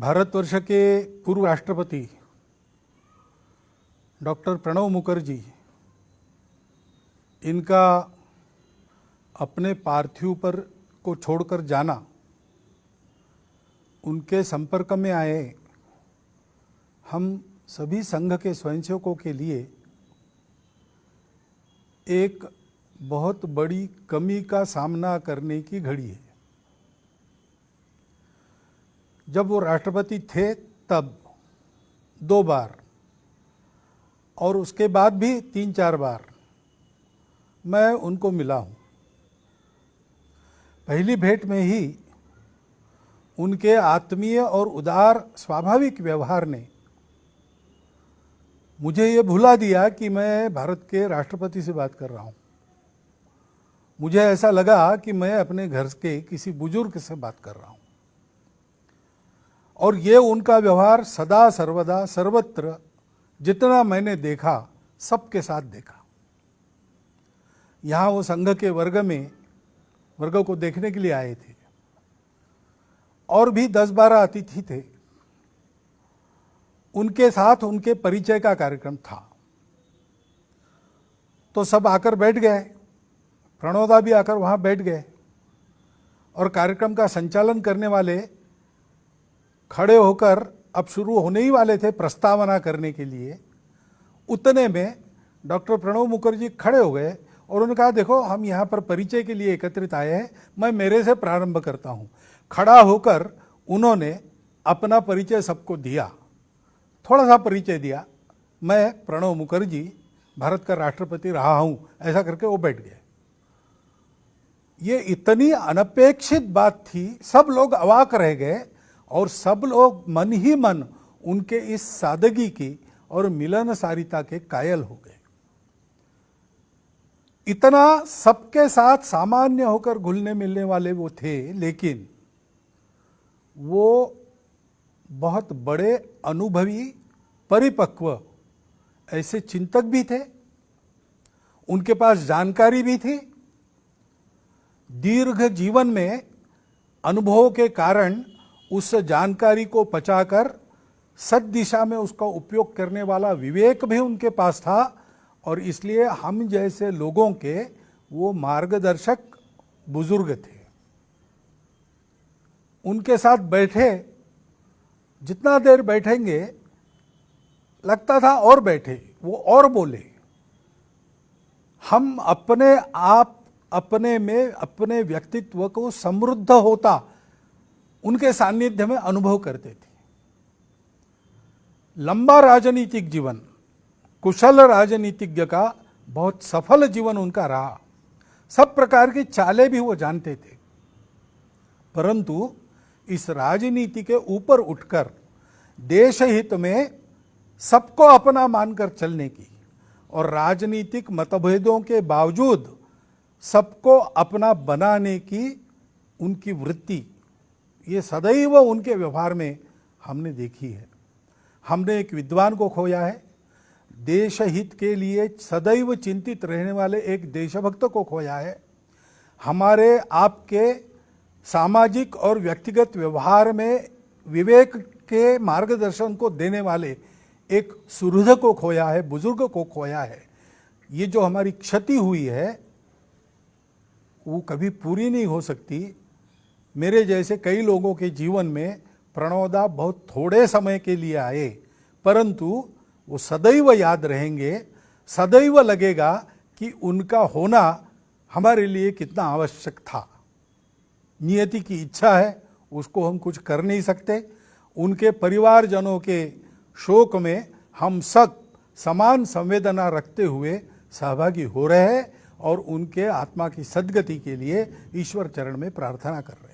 भारतवर्ष के पूर्व राष्ट्रपति डॉक्टर प्रणब मुखर्जी, इनका अपने पार्थिव पर को छोड़कर जाना, उनके संपर्क में आए हम सभी संघ के स्वयंसेवकों के लिए एक बहुत बड़ी कमी का सामना करने की घड़ी है। जब वो राष्ट्रपति थे तब 2 बार और उसके बाद भी 3-4 बार मैं उनको मिला हूँ। पहली भेंट में ही उनके आत्मीय और उदार स्वाभाविक व्यवहार ने मुझे ये भुला दिया कि मैं भारत के राष्ट्रपति से बात कर रहा हूँ। मुझे ऐसा लगा कि मैं अपने घर के किसी बुजुर्ग से बात कर रहा हूँ। और ये उनका व्यवहार सदा सर्वदा सर्वत्र जितना मैंने देखा सबके साथ देखा। यहाँ वो संघ के वर्ग को देखने के लिए आए थे और भी 10-12 अतिथि थे। उनके साथ उनके परिचय का कार्यक्रम था तो सब आकर बैठ गए। प्रणोदा भी आकर वहाँ बैठ गए और कार्यक्रम का संचालन करने वाले खड़े होकर अब शुरू होने ही वाले थे प्रस्तावना करने के लिए। उतने में डॉक्टर प्रणब मुखर्जी खड़े हो गए और उन्होंने कहा, देखो हम यहाँ पर परिचय के लिए एकत्रित आए हैं, मैं मेरे से प्रारंभ करता हूँ। खड़ा होकर उन्होंने अपना परिचय सबको दिया, थोड़ा सा परिचय दिया, मैं प्रणब मुखर्जी भारत का राष्ट्रपति रहा हूँ, ऐसा करके वो बैठ गए। ये इतनी अनपेक्षित बात थी, सब लोग अवाक रह गए और सब लोग मन ही मन उनके इस सादगी की और मिलनसारिता के कायल हो गए। इतना सबके साथ सामान्य होकर घुलने मिलने वाले वो थे, लेकिन वो बहुत बड़े अनुभवी परिपक्व ऐसे चिंतक भी थे। उनके पास जानकारी भी थी। दीर्घ जीवन में अनुभव के कारण उस जानकारी को पचाकर सद दिशा में उसका उपयोग करने वाला विवेक भी उनके पास था और इसलिए हम जैसे लोगों के वो मार्गदर्शक बुजुर्ग थे। उनके साथ बैठे, जितना देर बैठेंगे लगता था और बैठे, वो और बोले। हम अपने आप अपने में अपने व्यक्तित्व को समृद्ध होता उनके सानिध्य में अनुभव करते थे। लंबा राजनीतिक जीवन, कुशल राजनीतिज्ञ का बहुत सफल जीवन उनका रहा। सब प्रकार की चालें भी वो जानते थे, परंतु इस राजनीति के ऊपर उठकर देश हित में सबको अपना मानकर चलने की और राजनीतिक मतभेदों के बावजूद सबको अपना बनाने की उनकी वृत्ति, ये सदैव उनके व्यवहार में हमने देखी है। हमने एक विद्वान को खोया है, देश हित के लिए सदैव चिंतित रहने वाले एक देशभक्त को खोया है। हमारे आपके सामाजिक और व्यक्तिगत व्यवहार में विवेक के मार्गदर्शन को देने वाले एक सुहृद को खोया है, बुजुर्ग को खोया है। ये जो हमारी क्षति हुई है वो कभी पूरी नहीं हो सकती। मेरे जैसे कई लोगों के जीवन में प्रणोदा बहुत थोड़े समय के लिए आए, परंतु वो सदैव याद रहेंगे। सदैव लगेगा कि उनका होना हमारे लिए कितना आवश्यक था। नियति की इच्छा है, उसको हम कुछ कर नहीं सकते। उनके परिवारजनों के शोक में हम सब समान संवेदना रखते हुए सहभागी हो रहे हैं और उनके आत्मा की सद्गति के लिए ईश्वर चरण में प्रार्थना कर रहे हैं।